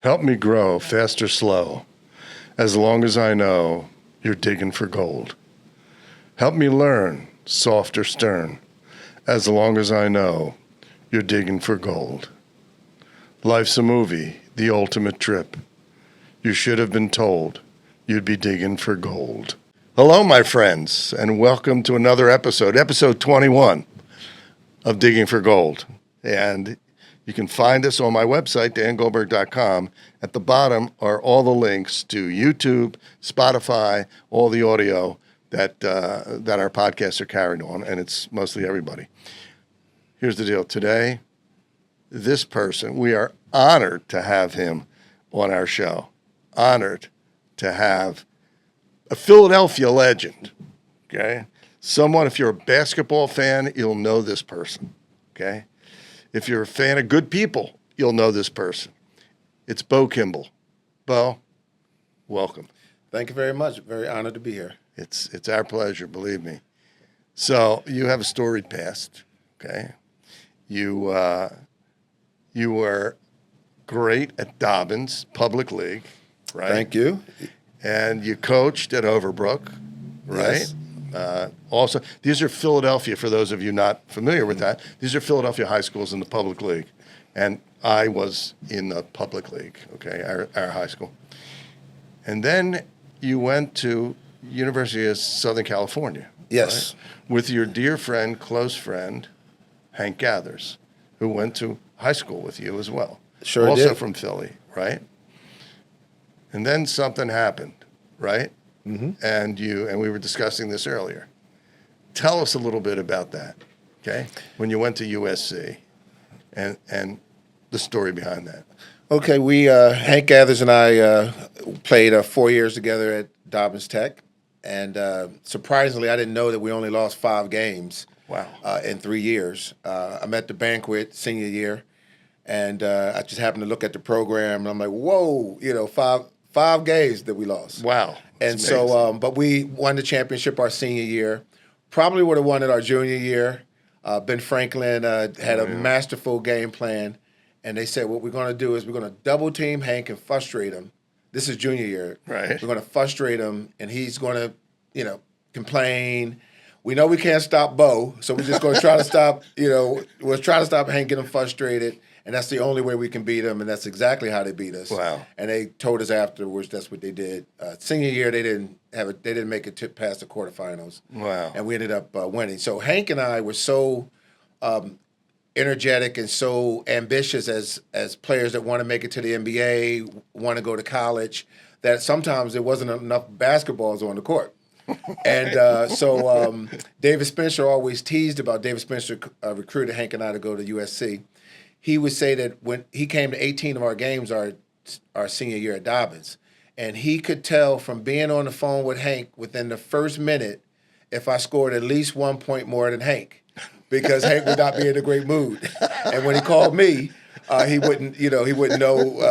Help me grow, fast or slow, as long as I know you're digging for gold. Help me learn, soft or stern, as long as I know you're digging for gold. Life's a movie, the ultimate trip. You should have been told you'd be digging for gold. Hello, my friends, and welcome to another episode 21 of Digging for Gold. And you can find us on my website, dangoldberg.com. At the bottom are all the links to YouTube, Spotify, all the audio that our podcasts are carried on, and it's mostly everybody. Here's the deal. Today, this person, we are honored to have him on our show. Honored to have a Philadelphia legend, okay? Someone, if you're a basketball fan, you'll know this person, okay? If you're a fan of good people, you'll know this person. It's Bo Kimble. Bo, welcome. Thank you very much. Very honored to be here. It's our pleasure, believe me. So you have a storied past, okay? You were great at Dobbins Public League, right? Thank you. And you coached at Overbrook, right? Yes. Also, these are Philadelphia, for those of you not familiar with that, these are Philadelphia high schools in the public league. And I was in the public league, okay, our high school. And then you went to University of Southern California. Yes. Right? With your dear friend, close friend, Hank Gathers, who went to high school with you as well. Sure did. Also from Philly, right? And then something happened, right? Mm-hmm. And we were discussing this earlier. Tell us a little bit about that, okay? When you went to USC, and the story behind that. Okay, Hank Gathers and I played 4 years together at Dobbins Tech, and surprisingly, I didn't know that we only lost 5 games. Wow. In 3 years. I'm at the banquet senior year, and I just happened to look at the program, and I'm like, whoa, five games that we lost. Wow. And so, but we won the championship our senior year. Probably would have won it our junior year. Ben Franklin had a masterful game plan, and they said what we're going to do is we're going to double team Hank and frustrate him. This is junior year. Right. We're going to frustrate him, and he's going to, complain. We know we can't stop Bo, so we're just going to try to stop. We'll try to stop Hank getting frustrated. And that's the only way we can beat them, and that's exactly how they beat us. Wow! And they told us afterwards that's what they did. Senior year, they didn't make it past the quarterfinals. Wow! And we ended up winning. So Hank and I were so energetic and so ambitious as players that want to make it to the NBA, want to go to college, that sometimes there wasn't enough basketballs on the court. And so David Spencer always teased about David Spencer recruited Hank and I to go to USC. He would say that when he came to 18 of our games our senior year at Dobbins, and he could tell from being on the phone with Hank within the first minute if I scored at least 1 point more than Hank, because Hank would not be in a great mood. And when he called me, he wouldn't know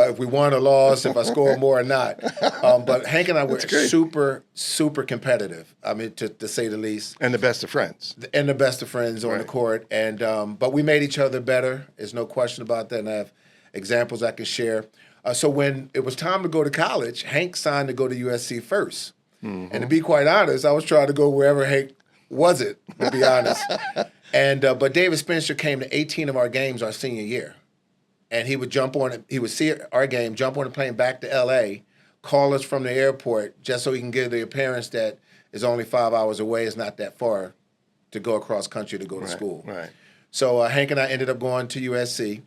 if we won or lost, if I scored more or not. But Hank and I were super, super competitive. I mean, to say the least. And the best of friends. And the best of friends on the court. And but we made each other better. There's no question about that. And I have examples I can share. So when it was time to go to college, Hank signed to go to USC first. Mm-hmm. And to be quite honest, I was trying to go wherever Hank wasn't, to be honest. And but David Spencer came to 18 of our games our senior year. And he would he would see our game, jump on a plane back to L.A., call us from the airport just so he can give the appearance that it's only 5 hours away. It's not that far to go across country to go to school. Right. So Hank and I ended up going to USC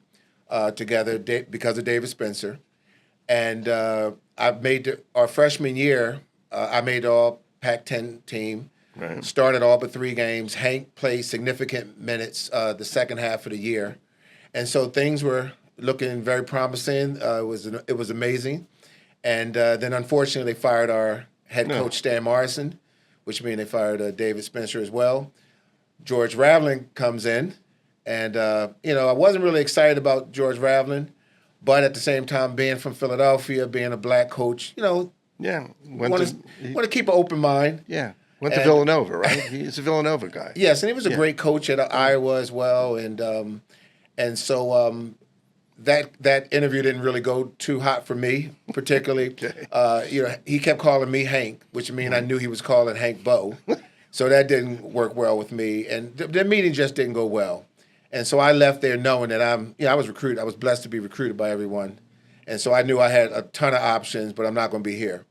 together because of David Spencer. And I made our freshman year, I made the All-Pac-10 team. Right. Started all but 3 games. Hank played significant minutes the second half of the year. And so things were looking very promising. It was amazing. And then, unfortunately, they fired our head coach, Stan Morrison, which means they fired David Spencer as well. George Raveling comes in. And, I wasn't really excited about George Raveling. But at the same time, being from Philadelphia, being a black coach, want to keep an open mind. Yeah. Went to Villanova, right? He's a Villanova guy. Yes, and he was a great coach at Iowa as well. And so that interview didn't really go too hot for me, particularly. Okay. He kept calling me Hank, which means I knew he was calling Hank Bo. So that didn't work well with me, and the meeting just didn't go well. And so I left there knowing that I was recruited. I was blessed to be recruited by everyone, and so I knew I had a ton of options, but I'm not going to be here.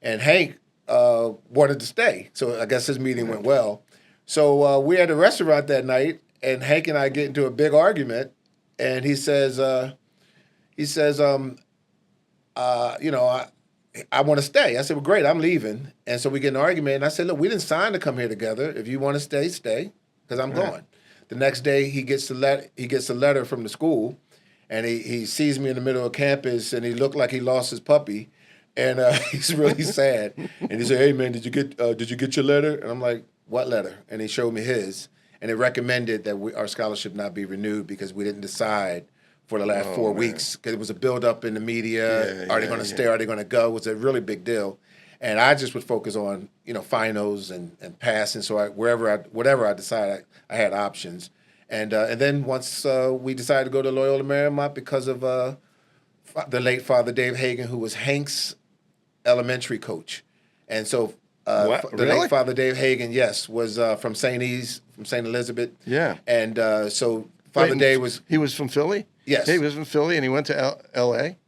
And Hank wanted to stay, so I guess his meeting went well. So we're at a restaurant that night, and Hank and I get into a big argument, and he says, I want to stay. I said, well, great, I'm leaving. And so we get in an argument, and I said, look, we didn't sign to come here together. If you want to stay, stay, because I'm going. The next day, he gets a letter from the school, and he sees me in the middle of campus, and he looked like he lost his puppy, and he's really sad. And he said, hey, man, did you get your letter? And I'm like, what letter? And he showed me his, and it recommended that our scholarship not be renewed because we didn't decide for the last 4 weeks, because it was a build-up in the media. Are they going to stay? Are they going to go? It was a really big deal. And I just would focus on, finals and passing. So whatever I decided, I had options. And then once we decided to go to Loyola Marymount because of the late Father Dave Hagan, who was Hank's elementary coach. And so late Father Dave Hagan, yes, was from St. Elizabeth. Yeah. And so Father Dave was... He was from Philly? Yes. He was from Philly, and he went to L.A.?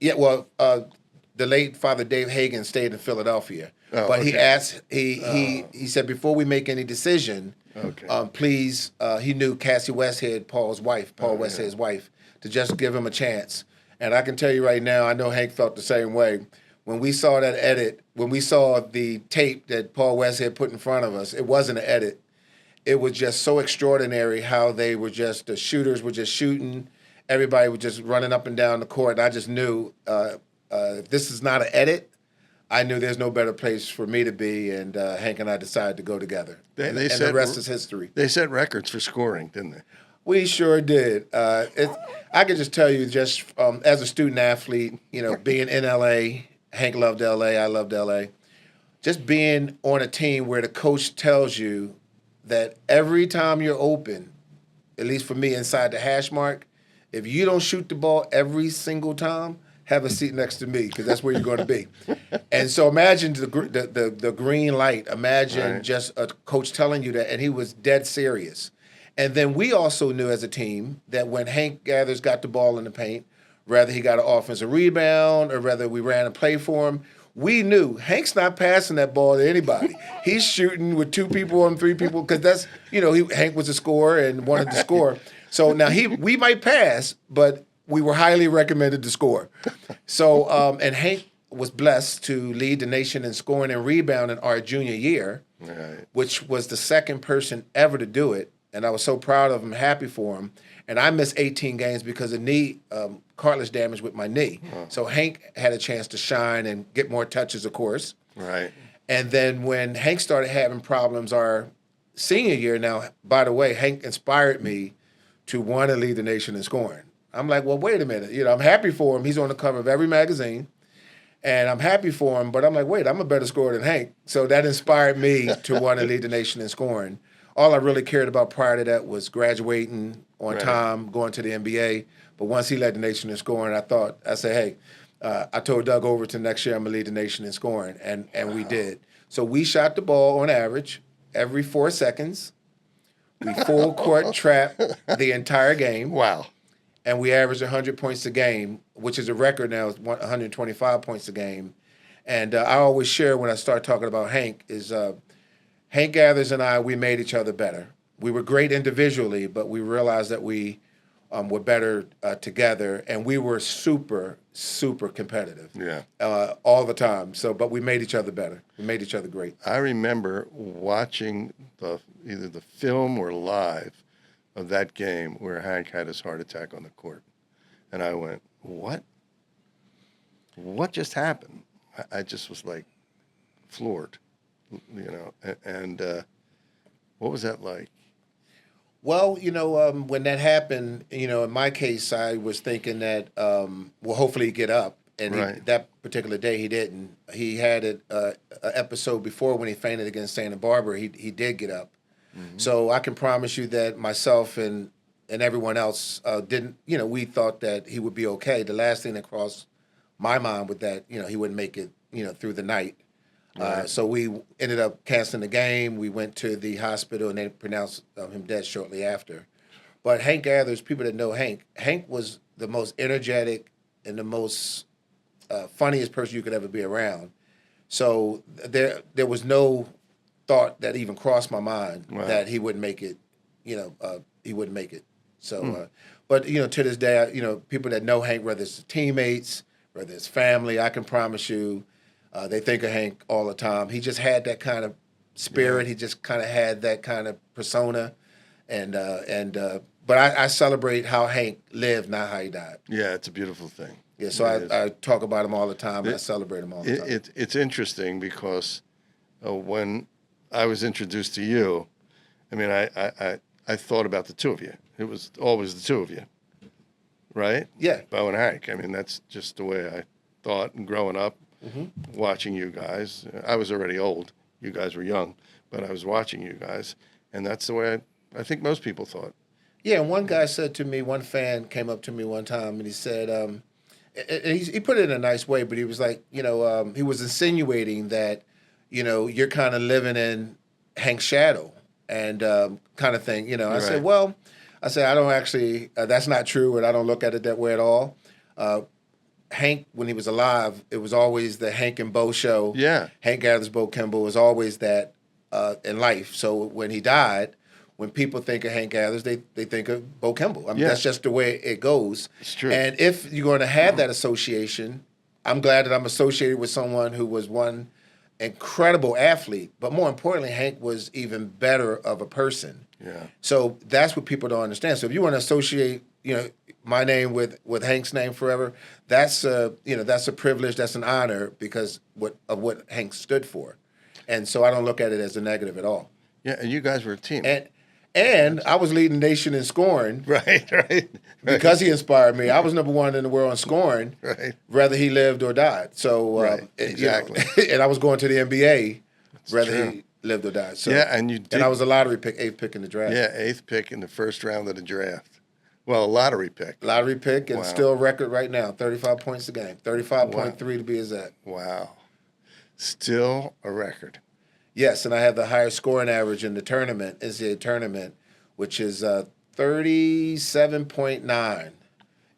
Yeah, well, the late Father Dave Hagan stayed in Philadelphia. But he asked, he said, before we make any decision, please, he knew Cassie Westhead, Paul Westhead's wife, to just give him a chance. And I can tell you right now, I know Hank felt the same way. When we saw that edit, when we saw the tape that Paul Westhead put in front of us, it wasn't an edit. It was just so extraordinary how the shooters were just shooting. Everybody was just running up and down the court. And I just knew if this is not an edit, I knew there's no better place for me to be. And Hank and I decided to go together. And the rest is history. They set records for scoring, didn't they? We sure did. I could just tell you, just as a student athlete, being in L.A., Hank loved L.A., I loved L.A., just being on a team where the coach tells you that every time you're open, at least for me inside the hash mark, if you don't shoot the ball every single time, have a seat next to me because that's where you're going to be. And so imagine the green light. Imagine just a coach telling you that, and he was dead serious. And then we also knew as a team that when Hank Gathers got the ball in the paint, whether he got an offensive rebound or whether we ran a play for him, we knew Hank's not passing that ball to anybody. He's shooting with 2 people and 3 people because that's, Hank was a scorer and wanted to score. So now we might pass, but we were highly recommended to score. So, and Hank was blessed to lead the nation in scoring and rebounding our junior year, which was the second person ever to do it. And I was so proud of him, happy for him. And I missed 18 games because of knee cartilage damage with my knee. So Hank had a chance to shine and get more touches, of course. Right. And then when Hank started having problems our senior year, now, by the way, Hank inspired me to want to lead the nation in scoring. I'm like, well, wait a minute. I'm happy for him. He's on the cover of every magazine. And I'm happy for him. But I'm like, wait, I'm a better scorer than Hank. So that inspired me to want to lead the nation in scoring. All I really cared about prior to that was graduating on time, going to the NBA. But once he led the nation in scoring, I said, hey, I told Doug Overton next year I'm going to lead the nation in scoring. And we did. So we shot the ball on average every 4 seconds. We full court trapped the entire game. Wow. And we averaged 100 points a game, which is a record now, 125 points a game. And I always share when I start talking about Hank is Hank Gathers and I, we made each other better. We were great individually, but we realized that we were better together, and we were super, super competitive. Yeah. All the time. But we made each other better. We made each other great. I remember watching either the film or live of that game where Hank had his heart attack on the court, and I went, "What? What just happened?" I just was like floored. And what was that like? Well, when that happened, in my case, I was thinking that, hopefully he'd get up. And that particular day, he didn't. He had an episode before when he fainted against Santa Barbara. He did get up. Mm-hmm. So I can promise you that myself and and everyone else didn't. We thought that he would be okay. The last thing that crossed my mind was that he wouldn't make it through the night. Right. So we ended up canceling the game. We went to the hospital, and they pronounced him dead shortly after. But Hank Gathers, people that know Hank was the most energetic and the most funniest person you could ever be around. So there was no thought that even crossed my mind that he wouldn't make it. He wouldn't make it. So, but to this day, people that know Hank, whether it's teammates, whether it's family, I can promise you, they think of Hank all the time. He just had that kind of spirit. Yeah. He just kind of had that kind of persona, but I celebrate how Hank lived, not how he died. Yeah, it's a beautiful thing. Yeah, so I talk about him all the time. And I celebrate him all the time. It's interesting because when I was introduced to you, I mean, I thought about the two of you. It was always the two of you, right? Yeah. Bo and Hank. I mean, that's just the way I thought. And growing up, watching you guys, I was already old. You guys were young, but I was watching you guys, and that's the way I think most people thought. Yeah, and one guy said to me, one fan came up to me one time, and he said, he put it in a nice way, but he was like, he was insinuating that, you're kind of living in Hank's shadow and kind of thing. I Right. said, well, I don't actually, that's not true, and I don't look at it that way at all. Hank, when he was alive, it was always the Hank and Bo show. Yeah. Hank Gathers, Bo Kimble was always that in life. So when he died, when people think of Hank Gathers, they think of Bo Kimble. I mean, that's just the way it goes. It's true. And if you're going to have that association, I'm glad that I'm associated with someone who was one incredible athlete, but more importantly, Hank was even better of a person. Yeah. So that's what people don't understand. So if you want to associate, my name with Hank's name forever, that's a privilege, that's an honor because of what Hank stood for. And so I don't look at it as a negative at all. Yeah, and you guys were a team. And I was leading the nation in scoring. Right. Because he inspired me. I was number one in the world in scoring, Right. whether he lived or died. So exactly. And I was going to the NBA, That's whether true. he lived or died. So, Yeah, and you did. And I was a lottery pick, 8th pick in the draft. Yeah, 8th pick in the first round of the draft. Well, a lottery pick. Lottery pick, and Wow. still a record right now, 35 points a game, 35.3 to be exact. Wow. Still a record. Yes, and I have the highest scoring average in the tournament, NCAA tournament, which is 37.9.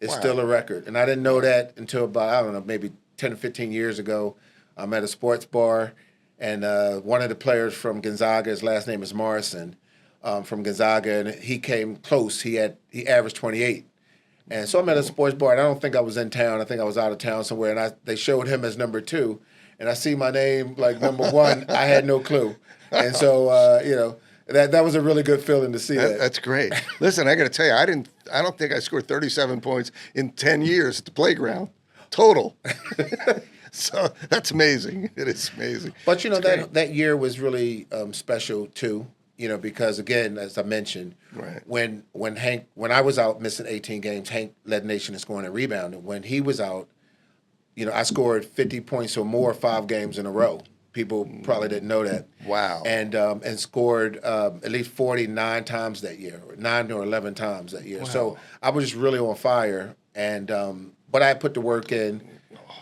It's still a record. And I didn't know that until about, I don't know, maybe 10 or 15 years ago. I'm at a sports bar, and one of the players from Gonzaga, his last name is Morrison, from Gonzaga, and he came close. He averaged 28. And so I'm at a sports bar, and I don't think I was in town. I think I was out of town somewhere, and they showed him as number 2. And I see my name like number 1. I had no clue. And so, that was a really good feeling to see that. That's great. Listen, I got to tell you, I don't think I scored 37 points in 10 years at the playground, total. So that's amazing. It is amazing. But that year was really special too. Because again, as I mentioned, Right. when I was out missing 18 games, Hank led the nation in scoring and rebounding. When he was out, I scored 50 points or more 5 games in a row. People probably didn't know that. Wow. And scored at least 49 times that year, or 9 or 11 times that year. Wow. So I was just really on fire. And but I had put the work in,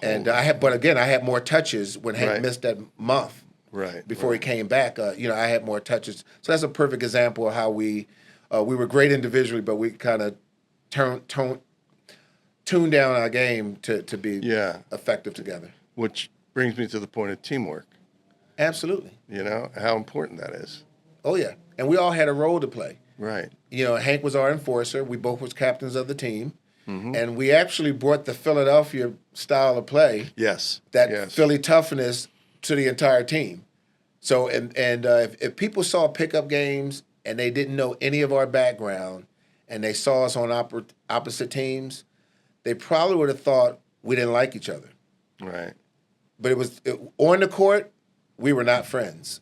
and I had more touches when Hank Right. missed that month. Right. Before he came back, I had more touches. So that's a perfect example of how we were great individually, but we kind of tuned down our game to be effective together. Which brings me to the point of teamwork. Absolutely. How important that is. Oh, yeah. And we all had a role to play. Right. Hank was our enforcer. We both was captains of the team. Mm-hmm. And we actually brought the Philadelphia style of play, Yes. Philly toughness, to the entire team. So, if people saw pickup games and they didn't know any of our background and they saw us on opposite teams, they probably would have thought we didn't like each other. Right. But on the court, we were not friends.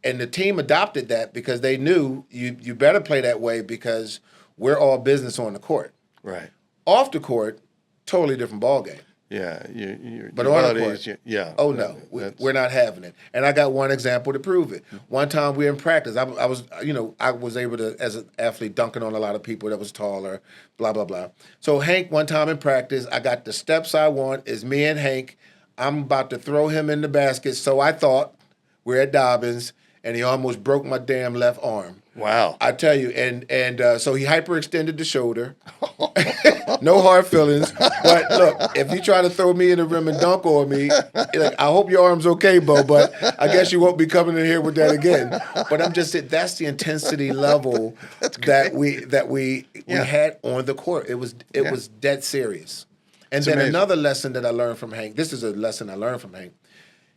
And the team adopted that because they knew you better play that way because we're all business on the court. Right. Off the court, totally different ball game. Yeah, But your on the buddies, court, yeah. oh no, we're not having it. And I got one example to prove it. One time we were in practice. I was, I was able to, as an athlete, dunking on a lot of people that was taller, blah blah blah. So Hank, one time in practice, I got the steps I want. Is me and Hank. I'm about to throw him in the basket. So I thought we're at Dobbins, and he almost broke my damn left arm. Wow. I tell you, and so he hyperextended the shoulder. No hard feelings. But look, if you try to throw me in the rim and dunk on me, like, I hope your arm's okay, Bo, but I guess you won't be coming in here with that again. But I'm just saying that's the intensity level that we had on the court. It was dead serious. And It's then amazing. another lesson that I learned from Hank. This is a lesson I learned from Hank.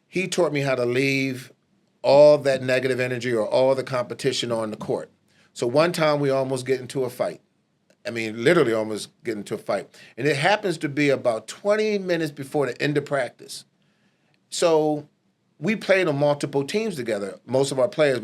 He taught me how to leave all that negative energy or all the competition on the court. So one time we almost get into a fight. I mean, literally almost get into a fight. And it happens to be about 20 minutes before the end of practice. So we played on multiple teams together. Most of our players,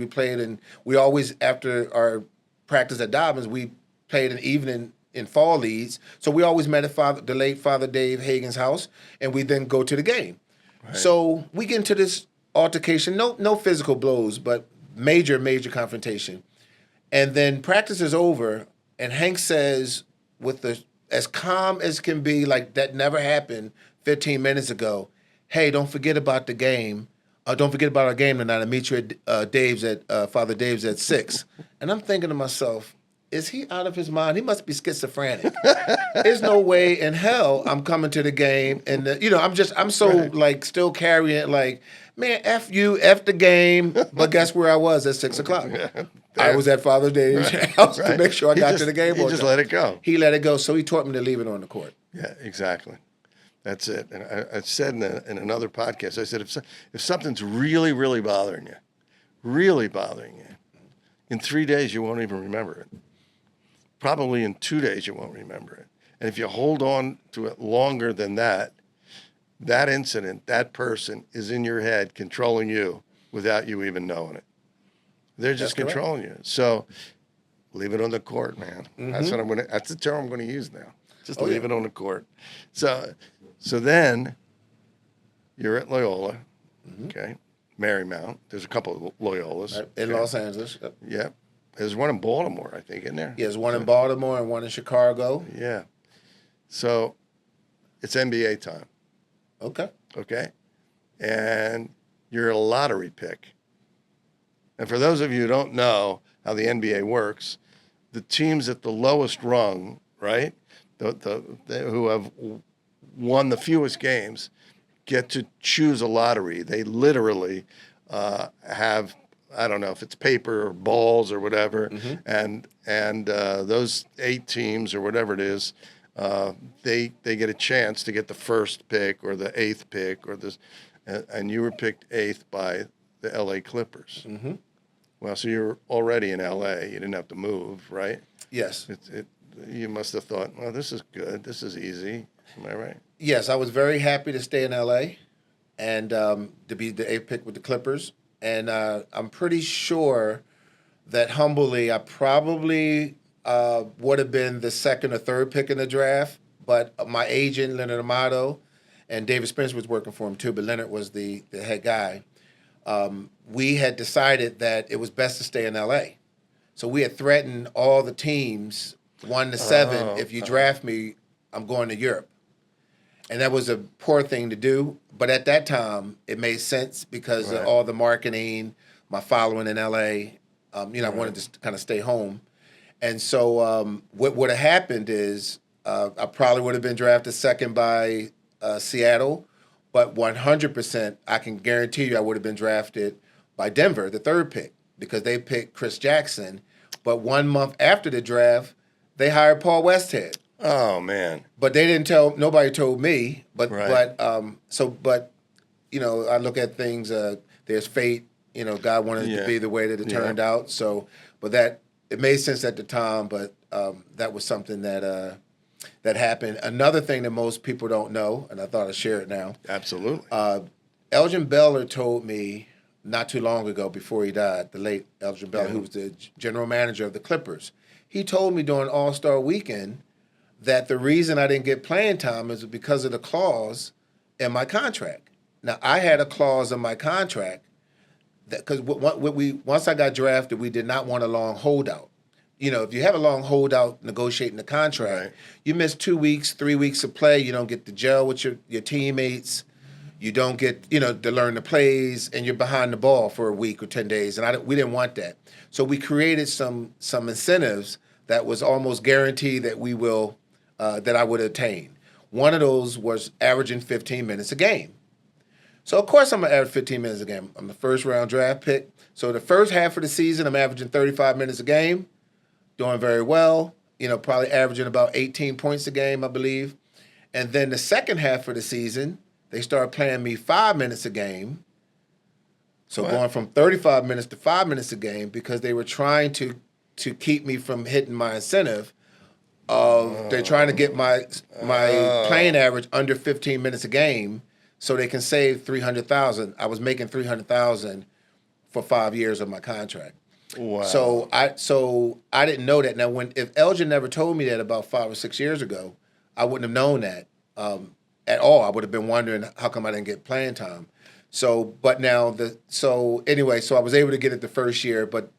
we always, after our practice at Dobbins, we played an evening in fall leagues. So we always met at the late Father Dave Hagen's house, and we then go to the game. Right. So we get into this altercation, no physical blows, but major confrontation. And then practice is over, and Hank says, as calm as can be, like that never happened 15 minutes ago, hey, don't forget about the game. Don't forget about our game tonight. I'll meet you at Father Dave's at 6. And I'm thinking to myself, is he out of his mind? He must be schizophrenic. There's no way in hell I'm coming to the game, and I'm so like still carrying it like, man, F you, F the game. But guess where I was at 6 o'clock? I was at Father Dave's house to make sure I got to the game. He just let it go. He let it go, so he taught me to leave it on the court. Yeah, exactly. That's it. And I said in another podcast, I said, if something's really, really bothering you, in 3 days you won't even remember it. Probably in 2 days you won't remember it. And if you hold on to it longer than that incident, that person is in your head controlling you without you even knowing it. They're just controlling you. So leave it on the court, man. Mm-hmm. That's the term I'm going to use now. Just leave it on the court. So then you're at Loyola, okay, Marymount. There's a couple of Loyolas. Right. In Los Angeles. Yep. There's one in Baltimore, I think, isn't there? Yeah, there's one in Baltimore and one in Chicago. Yeah. So it's NBA time. Okay. And you're a lottery pick. And for those of you who don't know how the NBA works, the teams at the lowest rung, right, who have won the fewest games, get to choose a lottery. They literally have, I don't know if it's paper or balls or whatever, and those 8 teams or whatever it is, they get a chance to get the first pick or the 8th pick or this, and you were picked 8th by the LA Clippers. Mm-hmm. Well, so you're already in LA. You didn't have to move, right? Yes. You must have thought, well, this is good. This is easy. Am I right? Yes, I was very happy to stay in LA and to be the 8th pick with the Clippers. And I'm pretty sure that humbly I probably would have been the 2nd or 3rd pick in the draft. But my agent, Leonard Amato, and David Spencer was working for him too, but Leonard was the head guy. We had decided that it was best to stay in LA. So we had threatened all the teams 1 to 7. If you draft me, I'm going to Europe. And that was a poor thing to do. But at that time, it made sense because of all the marketing, my following in LA. I wanted to kind of stay home. And so what would have happened is I probably would have been drafted 2nd by Seattle. But 100%, I can guarantee you I would have been drafted by Denver, the 3rd pick, because they picked Chris Jackson. But 1 month after the draft, they hired Paul Westhead. Oh, man. But they didn't nobody told me. But I look at things, there's fate. God wanted it to be the way that it turned out. So, but it made sense at the time, but that was something that happened. Another thing that most people don't know, and I thought I'd share it now. Absolutely. Elgin Baylor told me not too long ago before he died, the late Elgin Baylor, who was the general manager of the Clippers. He told me during All-Star Weekend, that the reason I didn't get playing time is because of the clause in my contract. Now, I had a clause in my contract that because once I got drafted, we did not want a long holdout. You know, if you have a long holdout negotiating the contract, Right. you miss 2 weeks, 3 weeks of play. You don't get to gel with your teammates. You don't get, to learn the plays, and you're behind the ball for a week or 10 days. And we didn't want that. So we created some incentives that was almost guaranteed that that I would attain. One of those was averaging 15 minutes a game. So, of course, I'm going to average 15 minutes a game. I'm the first-round draft pick. So the first half of the season, I'm averaging 35 minutes a game, doing very well, probably averaging about 18 points a game, I believe. And then the second half of the season, they started playing me 5 minutes a game. So going from 35 minutes to 5 minutes a game because they were trying to keep me from hitting my incentive of they're trying to get my playing average under 15 minutes a game so they can save $300,000. I was making $300,000 for 5 years of my contract. Wow. So I didn't know that. Now, if Elgin never told me that about 5 or 6 years ago, I wouldn't have known that at all. I would have been wondering how come I didn't get playing time. So I was able to get it the first year, but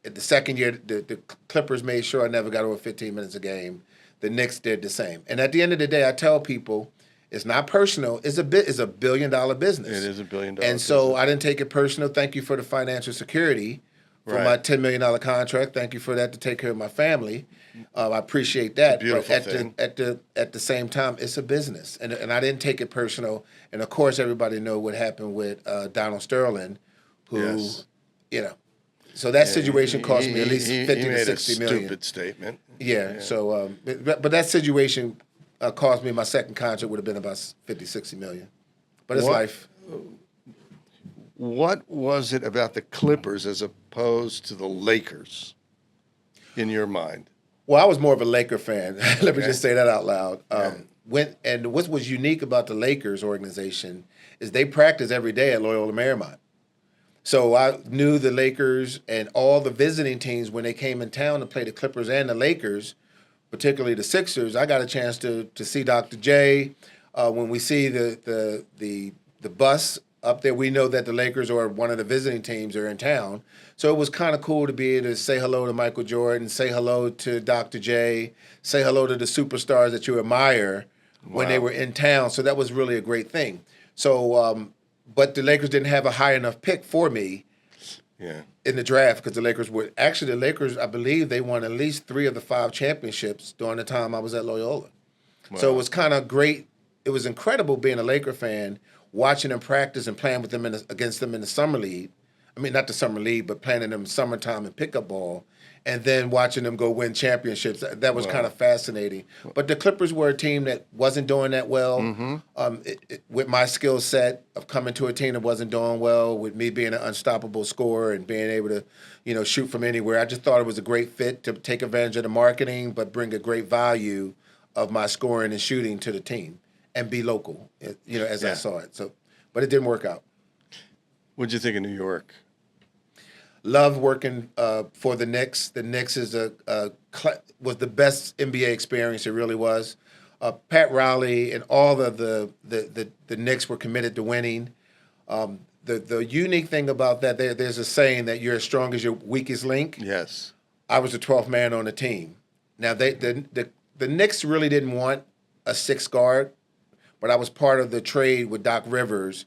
at the second year, the Clippers made sure I never got over 15 minutes a game. The Knicks did the same. And at the end of the day, I tell people, it's not personal. It's a $1 billion business. It is $1 billion. And so I didn't take it personal. Thank you for the financial security for my $10 million contract. Thank you for that to take care of my family. I appreciate that. Beautiful but thing. At the same time, it's a business, and I didn't take it personal. And of course, everybody know what happened with Donald Sterling, who, Yes. So that situation cost me at least he 50 to made 60 a million. stupid statement. Yeah. So, but that situation cost me my second contract would have been about 50, 60 million. But it's life. What was it about the Clippers as opposed to the Lakers in your mind? Well, I was more of a Laker fan. Let me just say that out loud. What was unique about the Lakers organization is they practice every day at Loyola Marymount. So I knew the Lakers and all the visiting teams when they came in town to play the Clippers and the Lakers, particularly the Sixers. I got a chance to see Dr. J. When we see the bus up there, we know that the Lakers or one of the visiting teams are in town. So it was kind of cool to be able to say hello to Michael Jordan, say hello to Dr. J, say hello to the superstars that you admire when they were in town. So that was really a great thing. So, but the Lakers didn't have a high enough pick for me in the draft because the Lakers, I believe they won at least 3 of the 5 championships during the time I was at Loyola. Wow. So it was kind of great. It was incredible being a Laker fan, watching them practice and playing with them against them in the summer league. I mean, not the summer league, but playing in them summertime and pickup ball, and then watching them go win championships. That was kind of fascinating. But the Clippers were a team that wasn't doing that well. With my skill set of coming to a team that wasn't doing well, with me being an unstoppable scorer and being able to, shoot from anywhere, I just thought it was a great fit to take advantage of the marketing, but bring a great value of my scoring and shooting to the team and be local, as I saw it. So, but it didn't work out. What'd you think of New York? Love working for the Knicks. The Knicks was the best NBA experience. It really was. Pat Riley and all the Knicks were committed to winning. The unique thing about that, there's a saying that you're as strong as your weakest link. Yes. I was the 12th man on the team. Now the Knicks really didn't want a 6 guard, but I was part of the trade with Doc Rivers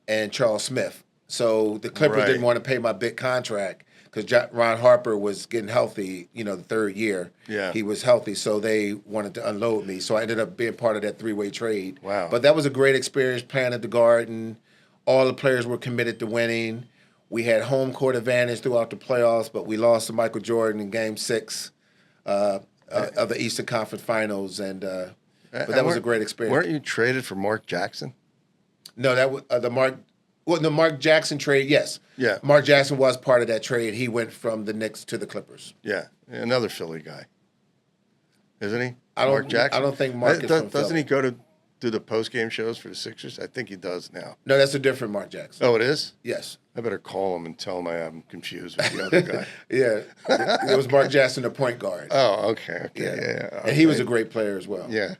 and Charles Smith. So the Clippers didn't want to pay my big contract because Ron Harper was getting healthy, the 3rd year. Yeah. He was healthy, so they wanted to unload me. So I ended up being part of that 3-way trade. Wow. But that was a great experience playing at the Garden. All the players were committed to winning. We had home court advantage throughout the playoffs, but we lost to Michael Jordan in Game 6 of the Eastern Conference Finals. But that was a great experience. Weren't you traded for Mark Jackson? No, that was the Mark Jackson trade, yes. Yeah. Mark Jackson was part of that trade. He went from the Knicks to the Clippers. Yeah, another Philly guy, isn't he? Mark Jackson. I don't think Mark is from Doesn't Philly. he go to do the post-game shows for the Sixers? I think he does now. No, that's a different Mark Jackson. Oh, it is? Yes. I better call him and tell him I'm confused with the other guy. Yeah. It was Mark Jackson, the point guard. Oh, okay. Yeah. And he was a great player as well. Yeah.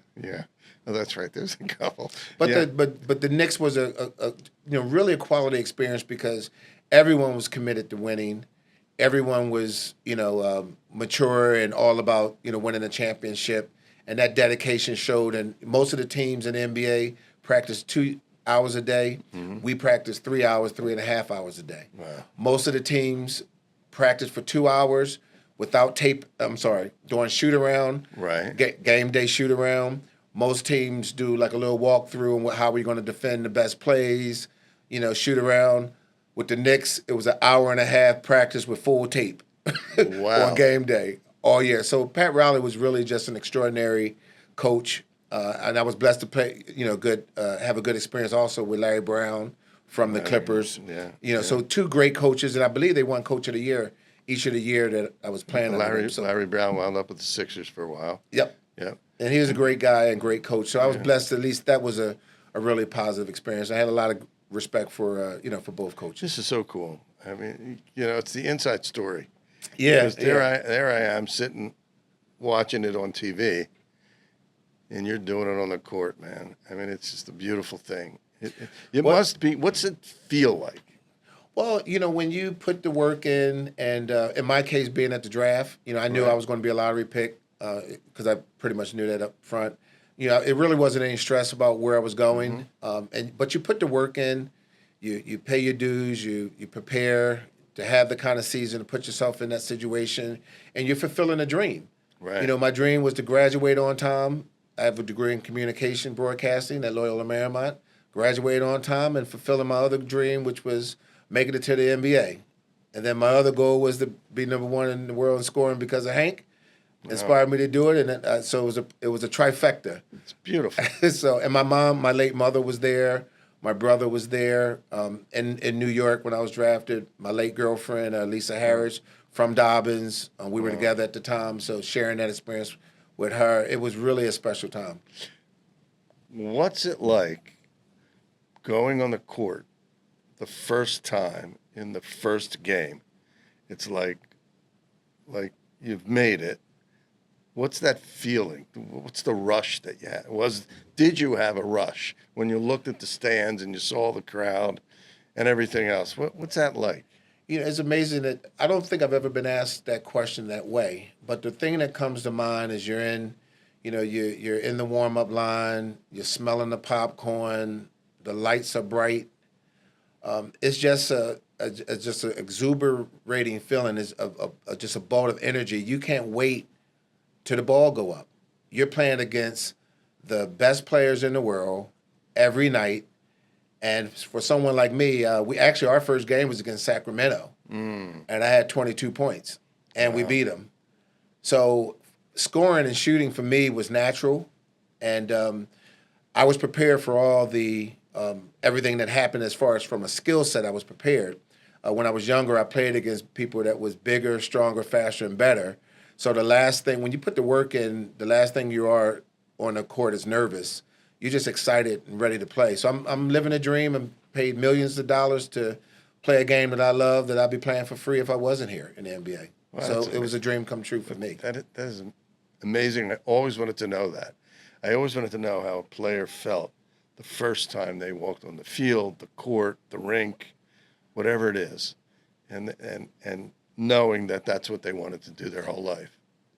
Oh, that's right. There's a couple. But the Knicks was a really a quality experience because everyone was committed to winning. Everyone was, mature and all about, winning a championship. And that dedication showed. And most of the teams in the NBA practice 2 hours a day. Mm-hmm. We practice 3 hours, 3.5 hours a day. Wow. Most of the teams practice for 2 hours without tape. During shoot around. Right. Game day shoot around. Most teams do like a little walkthrough on how we're going to defend the best plays, shoot around. With the Knicks, it was an hour and a half practice with full tape on game day all year. So Pat Riley was really just an extraordinary coach, and I was blessed to play, have a good experience also with Larry Brown from the Clippers. So two great coaches, and I believe they won Coach of the Year each of the year that I was playing. Larry Brown wound up with the Sixers for a while. Yep. And he was a great guy and great coach. So I was blessed. At least that was a really positive experience. I had a lot of respect for for both coaches. This is so cool. I mean, it's the inside story. Yeah. Because there I am sitting watching it on TV, and you're doing it on the court, man. I mean, it's just a beautiful thing. It must be. What's it feel like? Well, when you put the work in, and in my case, being at the draft, I knew I was going to be a lottery pick because I pretty much knew that up front. It really wasn't any stress about where I was going. Mm-hmm. But you put the work in, you pay your dues, you prepare to have the kind of season to put yourself in that situation, and you're fulfilling a dream. Right. My dream was to graduate on time. I have a degree in communication broadcasting at Loyola Marymount. Graduate on time and fulfilling my other dream, which was making it to the NBA. And then my other goal was to be number one in the world in scoring because of Hank. Inspired me to do it, and so it was a trifecta. It's beautiful. And my late mother was there. My brother was there in New York when I was drafted. My late girlfriend, Lisa Harris, from Dobbins. We were together at the time, so sharing that experience with her, it was really a special time. What's it like going on the court the first time in the first game? It's like you've made it. What's that feeling? What's the rush that you had? Did you have a rush when you looked at the stands and you saw the crowd and everything else? What's that like? It's amazing that I don't think I've ever been asked that question that way. But the thing that comes to mind is you're in the warm-up line, you're smelling the popcorn, the lights are bright. It's just an exuberating feeling. It's just a bolt of energy. You can't wait till the ball go up. You're playing against the best players in the world every night. And for someone like me, our first game was against Sacramento. And I had 22 points, and we beat them. So scoring and shooting for me was natural. And I was prepared for all the everything that happened as far as from a skill set. I was prepared. When I was younger, I played against people that was bigger, stronger, faster, and better. So the last thing, when you put the work in, the last thing you are on the court is nervous. You're just excited and ready to play. So I'm living a dream and paid millions of dollars to play a game that I love that I'd be playing for free if I wasn't here in the NBA. Wow, so it was a dream come true for me. That is amazing. I always wanted to know that. I always wanted to know how a player felt the first time they walked on the field, the court, the rink, whatever it is, and knowing that that's what they wanted to do their whole life.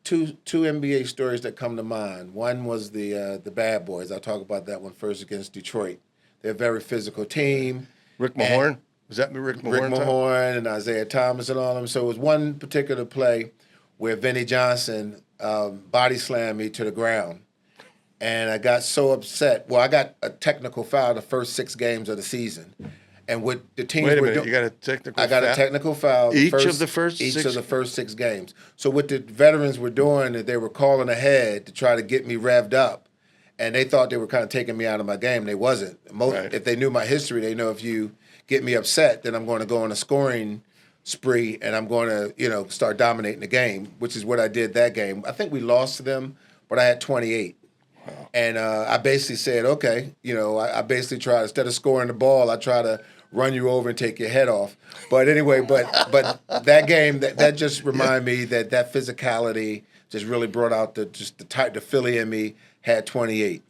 Two NBA stories that come to mind. One was the Bad Boys. I'll talk about that one first against Detroit. They're a very physical team. Rick Mahorn? Was that Rick Mahorn? Rick Mahorn and Isaiah Thomas and all of them. So it was one particular play where Vinnie Johnson body slammed me to the ground. And I got so upset. Well, I got a technical foul the first 6 games of the season. And what the teams Wait a were minute, doing, you got a technical foul? I got a technical foul. Each of the first 6 games. So what the veterans were doing is they were calling ahead to try to get me revved up. And they thought they were kind of taking me out of my game. They wasn't. Right. If they knew my history, they know if you get me upset, then I'm going to go on a scoring spree and I'm going to, start dominating the game, which is what I did that game. I think we lost to them, but I had 28. And I basically said, okay, I basically tried, instead of scoring the ball, I try to run you over and take your head off. But anyway, but that game, that just reminded me that physicality just really brought out the Philly in me. Had 28.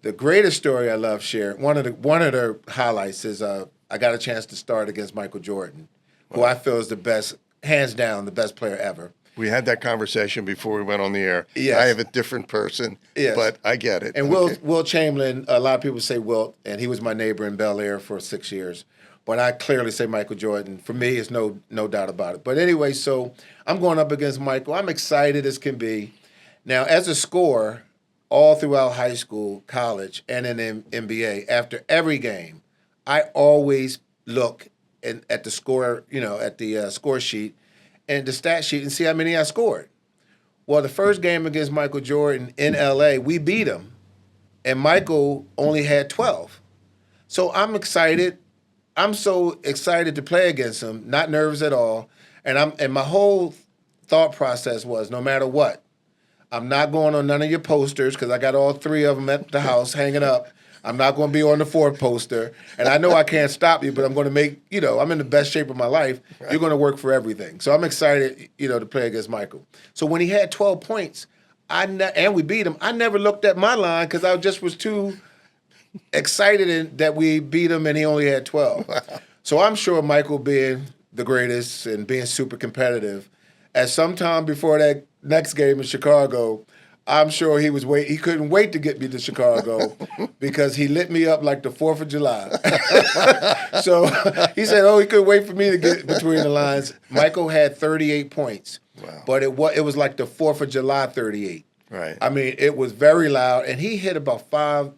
The greatest story I love sharing, one of the highlights is I got a chance to start against Michael Jordan, who I feel is the best, hands down, the best player ever. We had that conversation before we went on the air. Yes. I have a different person, but I get it. And Will Chamberlain, a lot of people say Wilt, and he was my neighbor in Bel Air for 6 years. But I clearly say Michael Jordan. For me, it's no doubt about it. But anyway, so I'm going up against Michael. I'm excited as can be. Now, as a scorer, all throughout high school, college, and in NBA, after every game, I always look at the score, at the score sheet and the stat sheet and see how many I scored. Well, the first game against Michael Jordan in LA, we beat him, and Michael only had 12. So I'm excited. I'm so excited to play against him, not nervous at all. And my whole thought process was, no matter what, I'm not going on none of your posters because I got all 3 of them at the house hanging up. I'm not going to be on the 4th poster. And I know I can't stop you, but I'm going to make, I'm in the best shape of my life. Right. You're going to work for everything. So I'm excited, to play against Michael. So when he had 12 points, and we beat him, I never looked at my line because I just was too excited that we beat him and he only had 12. Wow. So I'm sure Michael, being the greatest and being super competitive, at some time before that next game in Chicago, I'm sure he couldn't wait to get me to Chicago because he lit me up like the 4th of July. So he said, he couldn't wait for me to get between the lines. Michael had 38 points, wow. But it was like the 4th of July 38. Right. I mean, it was very loud, and he hit about 5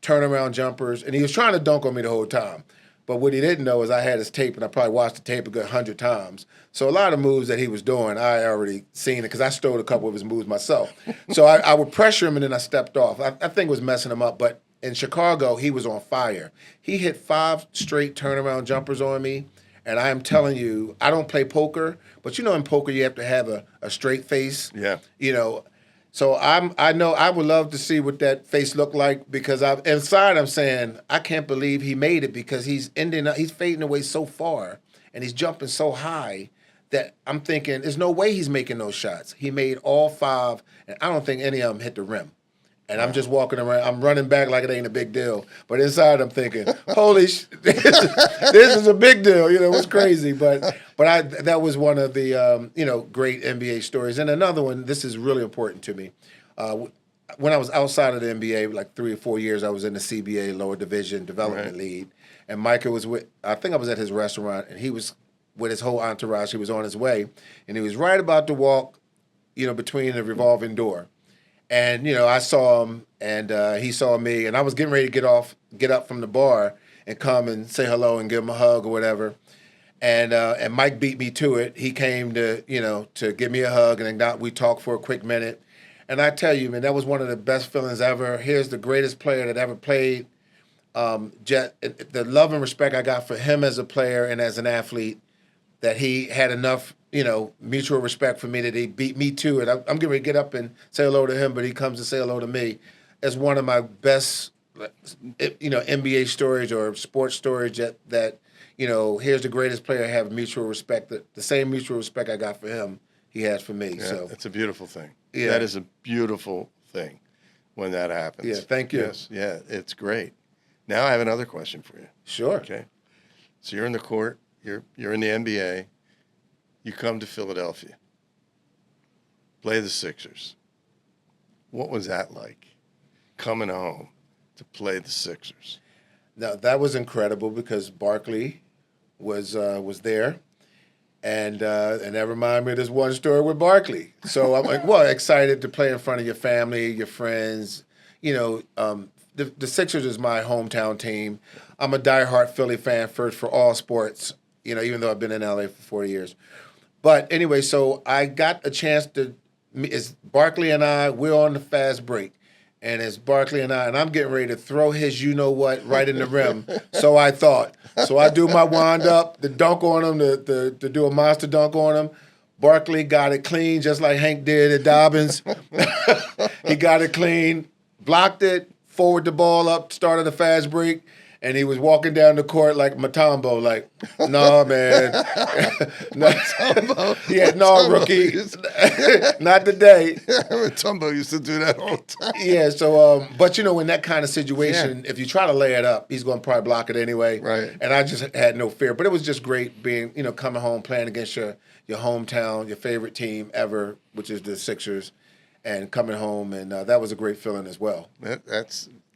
turnaround jumpers, and he was trying to dunk on me the whole time. But what he didn't know is I had his tape, and I probably watched the tape a good 100 times. So a lot of moves that he was doing, I already seen it because I stole a couple of his moves myself. So I would pressure him, and then I stepped off. I think it was messing him up. But in Chicago, he was on fire. He hit 5 straight turnaround jumpers on me. And I am telling you, I don't play poker, but in poker you have to have a straight face. Yeah. So I know I would love to see what that face looked like because inside I'm saying I can't believe he made it because he's fading away so far and he's jumping so high that I'm thinking there's no way he's making those shots. He made all 5, and I don't think any of them hit the rim. And I'm just walking around. I'm running back like it ain't a big deal. But inside I'm thinking, holy this is a big deal. It was crazy. But that was one of the, great NBA stories. And another one, this is really important to me. When I was outside of the NBA, like 3 or 4 years, I was in the CBA lower division development lead. And Micah was I think I was at his restaurant, and he was with his whole entourage. He was on his way. And he was right about to walk, between the revolving door. And, I saw him, and he saw me, and I was getting ready to get up from the bar and come and say hello and give him a hug or whatever. And Mike beat me to it. He came to give me a hug, and then we talked for a quick minute. And I tell you, man, that was one of the best feelings ever. Here's the greatest player that ever played. The love and respect I got for him as a player and as an athlete, that he had enough mutual respect for me that he beat me to it. I'm getting ready to get up and say hello to him, but he comes to say hello to me. That's one of my best, NBA stories or sports stories that here's the greatest player I have mutual respect. The same mutual respect I got for him, he has for me. Yeah, so it's a beautiful thing. Yeah. That is a beautiful thing when that happens. Yeah, thank you. Yes, yeah, it's great. Now I have another question for you. Sure. Okay. So you're in the court. You're in the NBA. You come to Philadelphia. Play the Sixers. What was that like, coming home to play the Sixers? Now that was incredible because Barkley was there, and that reminded me of this one story with Barkley. So I'm like, excited to play in front of your family, your friends. The Sixers is my hometown team. I'm a diehard Philly fan first for all sports. Even though I've been in LA for 40 years. But anyway, so I got a chance to. It's Barkley and we're on the fast break. And it's Barkley and I'm getting ready to throw his you-know-what right in the rim. So I thought. So I do my wind-up, the dunk on him, to do a monster dunk on him. Barkley got it clean, just like Hank did at Dobbins. He got it clean. blocked it, forward the ball up, started a fast break, and he was walking down the court like Matumbo, like, "No, man, no, yeah, no, rookie, not today." Matumbo used to do that all the time. Yeah, so, but in that kind of situation, if you try to lay it up, he's going to probably block it anyway. Right. And I just had no fear. But it was just great being, coming home, playing against your hometown, your favorite team ever, which is the Sixers, and coming home. And that was a great feeling as well.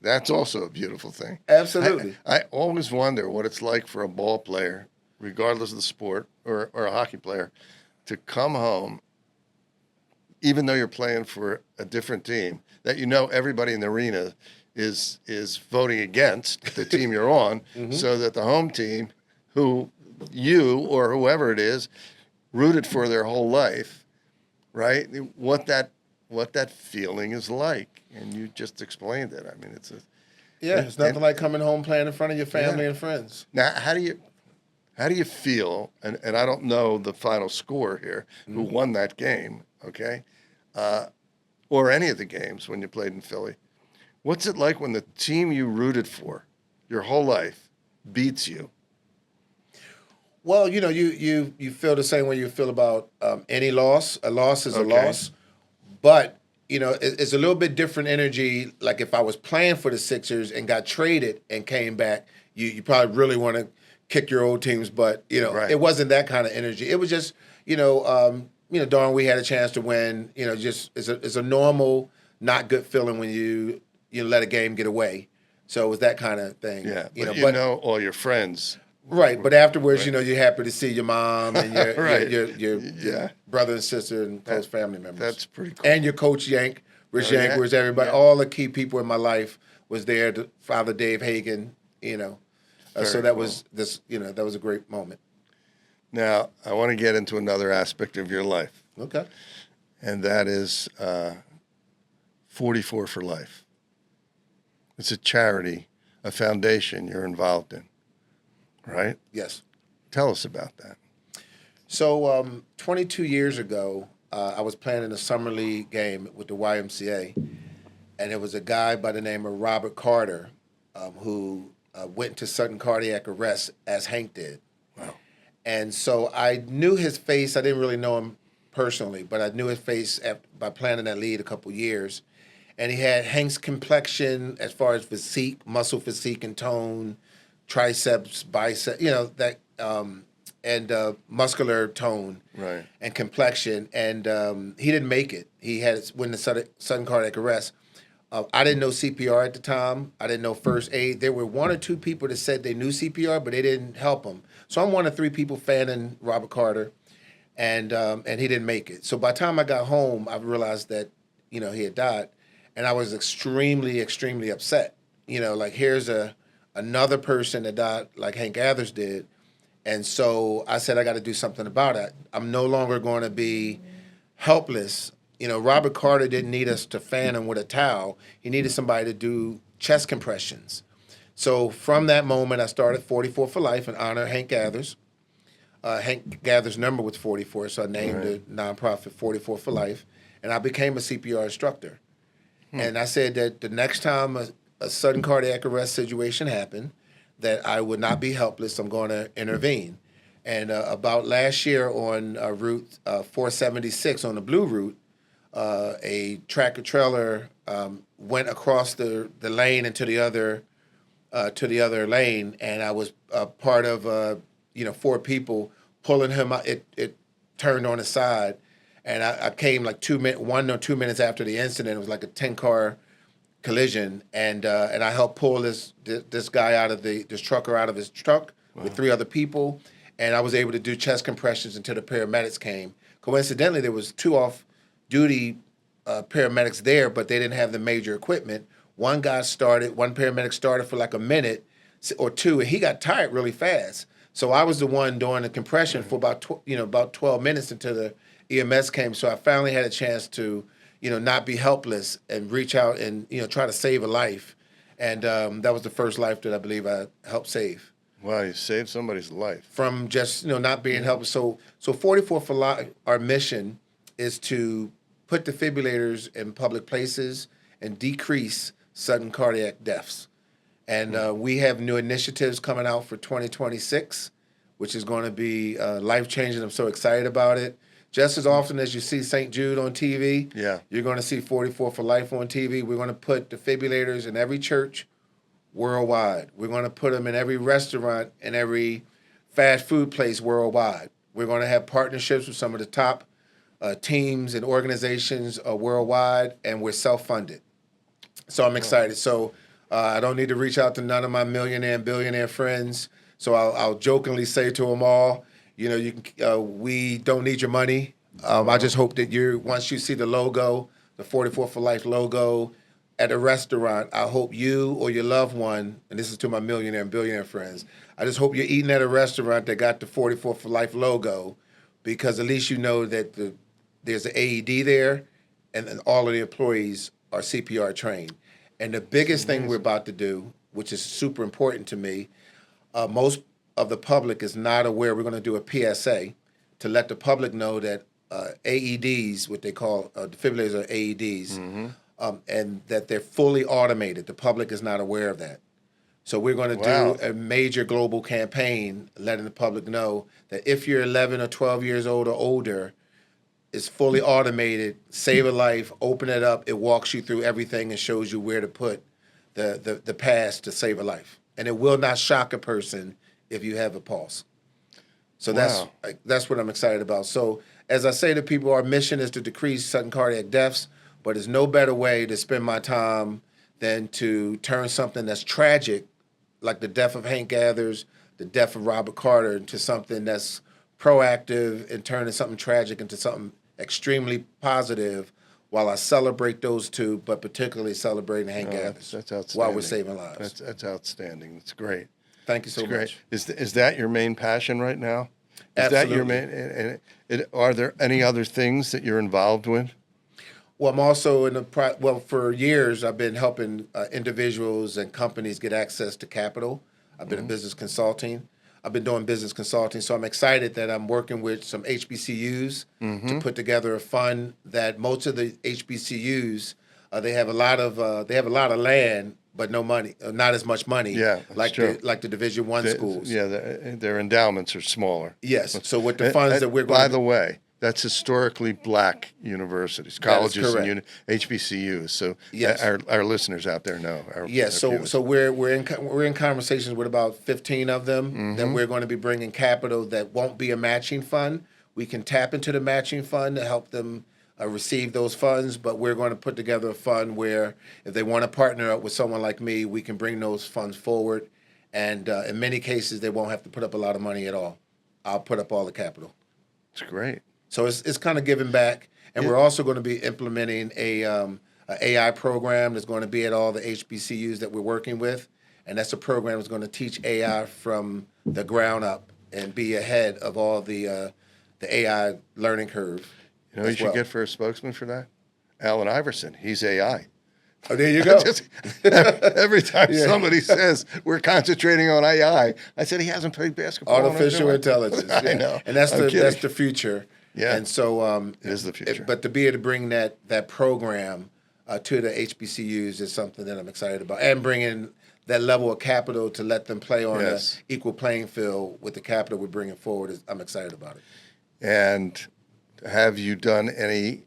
That's also a beautiful thing. Absolutely. I always wonder what it's like for a ball player, regardless of the sport, or a hockey player, to come home, even though you're playing for a different team, that everybody in the arena is voting against the team you're on, so that the home team, who you or whoever it is, rooted for their whole life, right? What that feeling is like. And you just explained it. I mean, it's nothing like coming home playing in front of your family and friends. Now, how do you feel? And I don't know the final score here, who won that game, okay, or any of the games when you played in Philly. What's it like when the team you rooted for your whole life beats you? Well, you feel the same way you feel about any loss. A loss is a loss, but it's a little bit different energy. Like if I was playing for the Sixers and got traded and came back, you probably really want to kick your old team's butt. Right. It wasn't that kind of energy. It was just, darn, we had a chance to win. Just it's a normal, not good feeling when you let a game get away. So it was that kind of thing. Yeah, but all your friends. Right, but afterwards, you're happy to see your mom and your Right. your brother and sister and close family members. That's pretty cool. And your coach Yank, Rich Yank, yeah. was everybody. Yeah. All the key people in my life was there. Father Dave Hagan, so that was that was a great moment. Now, I want to get into another aspect of your life. Okay. And that is 44 for Life. It's a charity, a foundation you're involved in, right? Yes. Tell us about that. So 22 years ago, I was playing in a summer league game with the YMCA, and it was a guy by the name of Robert Carter who went to sudden cardiac arrest as Hank did. Wow. And so I knew his face. I didn't really know him personally, but I knew his face by playing in that league a couple years. And he had Hank's complexion as far as physique, muscle physique and tone, triceps, bicep, and muscular tone, Right. and complexion. And he didn't make it. He had when the sudden cardiac arrest. I didn't know CPR at the time. I didn't know first aid. There were one or two people that said they knew CPR, but they didn't help him. So I'm one of three people fanning Robert Carter, and he didn't make it. So by the time I got home, I realized that he had died, and I was extremely, extremely upset. Like here's another person that died like Hank Gathers did, and so I said I got to do something about it. I'm no longer going to be helpless. Robert Carter didn't need us to fan him with a towel. He needed somebody to do chest compressions. So from that moment, I started 44 for Life in honor of Hank Gathers. Hank Gathers' number was 44, so I named the nonprofit 44 for Life, and I became a CPR instructor. And I said that the next time a sudden cardiac arrest situation happened, that I would not be helpless. I'm going to intervene. And about last year on Route 476 on the Blue Route, a tractor trailer went across the lane into the other lane, and I was part of 4 people pulling him out. It turned on his side, and I came like 1 or 2 minutes after the incident. It was like a 10-car collision, and I helped pull this guy out of this trucker out of his truck with 3 other people, and I was able to do chest compressions until the paramedics came. Coincidentally, there was 2 off-duty paramedics there, but they didn't have the major equipment. One paramedic started for like a minute or 2, and he got tired really fast. So I was the one doing the compression for about 12 minutes until the EMS came. So I finally had a chance to not be helpless and reach out and try to save a life. And that was the first life that I believe I helped save. Wow, you saved somebody's life. From just not being helpless. So 44 for Life, our mission is to put defibrillators in public places and decrease sudden cardiac deaths. And we have new initiatives coming out for 2026, which is going to be life-changing. I'm so excited about it. Just as often as you see St. Jude on TV, you're going to see 44 for Life on TV. We're going to put defibrillators in every church worldwide. We're going to put them in every restaurant and every fast food place worldwide. We're going to have partnerships with some of the top teams and organizations worldwide, and we're self-funded. So I'm excited. So I don't need to reach out to none of my millionaire and billionaire friends. So I'll jokingly say to them all, you know, you can. We don't need your money. I just hope that once you see the logo, the 44 for Life logo at a restaurant, I hope you or your loved one, and this is to my millionaire and billionaire friends, I just hope you're eating at a restaurant that got the 44 for Life logo, because at least you know that there's an AED there, and all of the employees are CPR trained. And the biggest thing we're about to do, which is super important to me, most of the public is not aware. We're going to do a PSA to let the public know that AEDs, what they call defibrillators or AEDs, and that they're fully automated. The public is not aware of that. So we're going to do a major global campaign letting the public know that if you're 11 or 12 years old or older, it's fully automated, save a life, open it up, it walks you through everything and shows you where to put the pass to save a life. And it will not shock a person if you have a pulse. So that's what I'm excited about. So as I say to people, our mission is to decrease sudden cardiac deaths, but there's no better way to spend my time than to turn something that's tragic, like the death of Hank Gathers, the death of Robert Carter, into something that's proactive and turning something tragic into something extremely positive, while I celebrate those two, but particularly celebrating Hank Gathers. That's outstanding. While we're saving lives. That's outstanding. That's great. Thank you so much. Is that your main passion right now? Is Absolutely. that your main? And are there any other things that you're involved with? Well, I'm also for years I've been helping individuals and companies get access to capital. I've been in business consulting. I've been doing business consulting, so I'm excited that I'm working with some HBCUs to put together a fund that most of the HBCUs they have a lot of land, but no money, not as much money. Yeah, like the Division I schools. Yeah, their endowments are smaller. Yes. So with the funds that we're going, by the way, that's historically black universities, colleges, and HBCUs. So our listeners out there know. So we're in conversations with about 15 of them that we're going to be bringing capital that won't be a matching fund. We can tap into the matching fund to help them receive those funds, but we're going to put together a fund where if they want to partner up with someone like me, we can bring those funds forward. And in many cases, they won't have to put up a lot of money at all. I'll put up all the capital. That's great. So it's kind of giving back, and we're also going to be implementing a AI program that's going to be at all the HBCUs that we're working with, and that's a program that's going to teach AI from the ground up and be ahead of all the AI learning curve. You know, you should get for a spokesman for that, Allen Iverson. He's AI. Oh, there you go. Every time somebody says we're concentrating on AI, I said he hasn't played basketball. Artificial intelligence. I know, and that's the future. Yeah, and so it is the future. But to be able to bring that program to the HBCUs is something that I'm excited about, and bringing that level of capital to let them play on an equal playing field with the capital we're bringing forward. I'm excited about it. And have you done any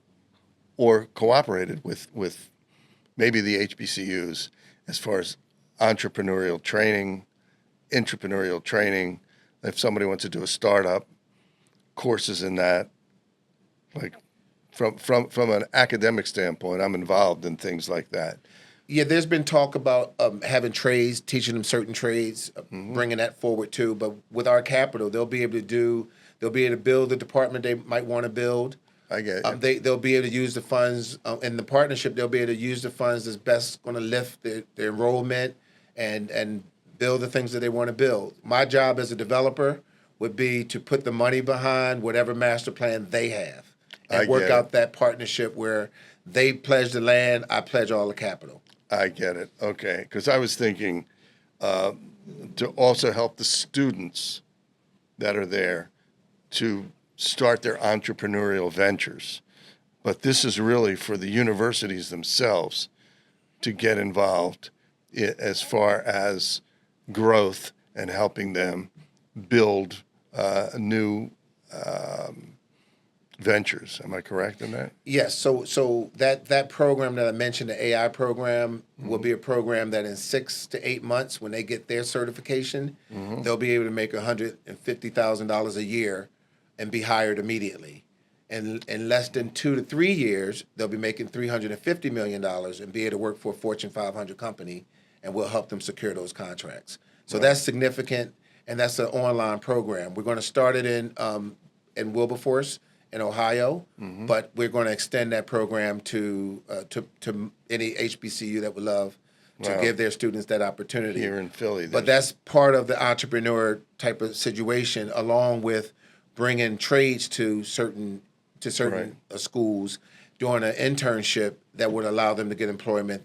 or cooperated with maybe the HBCUs as far as entrepreneurial training, intrapreneurial training? If somebody wants to do a startup, courses in that, like from an academic standpoint, I'm involved in things like that. Yeah, there's been talk about having trades, teaching them certain trades, bringing that forward too. But with our capital, they'll be able to build the department they might want to build. I get it. They'll be able to use the funds in the partnership. They'll be able to use the funds that's best going to lift their enrollment and build the things that they want to build. My job as a developer would be to put the money behind whatever master plan they have and work out that partnership where they pledge the land, I pledge all the capital. I get it. Okay. Because I was thinking to also help the students that are there to start their entrepreneurial ventures. But this is really for the universities themselves to get involved as far as growth and helping them build new ventures. Am I correct in that? Yes. So that program that I mentioned, the AI program, will be a program that in 6 to 8 months, when they get their certification, they'll be able to make $150,000 a year and be hired immediately. And in less than 2 to 3 years, they'll be making $350 million and be able to work for a Fortune 500 company, and we'll help them secure those contracts. So that's significant, and that's an online program. We're going to start it in Wilberforce, in Ohio, but we're going to extend that program to any HBCU that would love to give their students that opportunity. Here in Philly. But that's part of the entrepreneur type of situation, along with bringing trades to certain schools, doing an internship that would allow them to get employment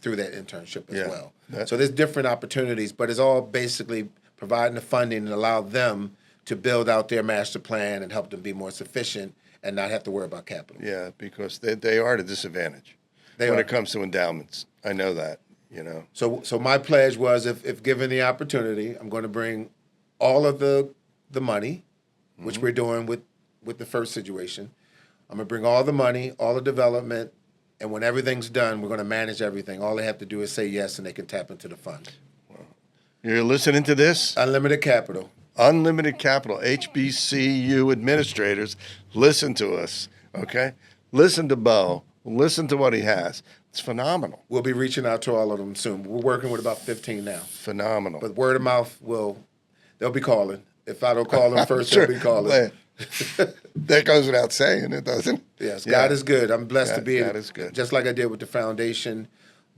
through that internship as well. So there's different opportunities, but it's all basically providing the funding and allow them to build out their master plan and help them be more sufficient and not have to worry about capital. Yeah, because they are at a disadvantage when it comes to endowments. I know that, you know. So my pledge was, if given the opportunity, I'm going to bring all of the money, which we're doing with the first situation. I'm going to bring all the money, all the development, and when everything's done, we're going to manage everything. All they have to do is say yes, and they can tap into the fund. Wow. You're listening to this? Unlimited capital. Unlimited capital. HBCU administrators, listen to us, okay? Listen to Bo. Listen to what he has. It's phenomenal. We'll be reaching out to all of them soon. We're working with about 15 now. Phenomenal. But word of mouth they'll be calling. If I don't call them first, they'll be calling. That goes without saying, it doesn't? Yes, God is good. I'm blessed to be able, God is good. Just like I did with the foundation,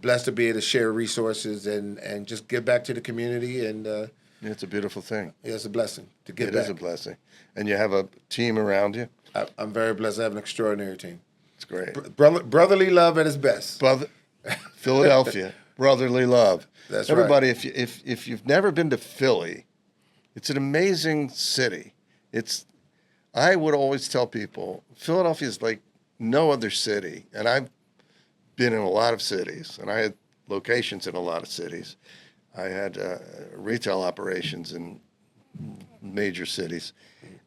blessed to be able to share resources and just give back to the community. And it's a beautiful thing. Yeah, it's a blessing to give back. It is a blessing. And you have a team around you? I'm very blessed. I have an extraordinary team. It's great. Brotherly love at its best. Philadelphia, brotherly love. That's Everybody, right. if you've never been to Philly, it's an amazing city. I would always tell people, Philadelphia is like no other city. And I've been in a lot of cities, and I had locations in a lot of cities. I had retail operations in major cities.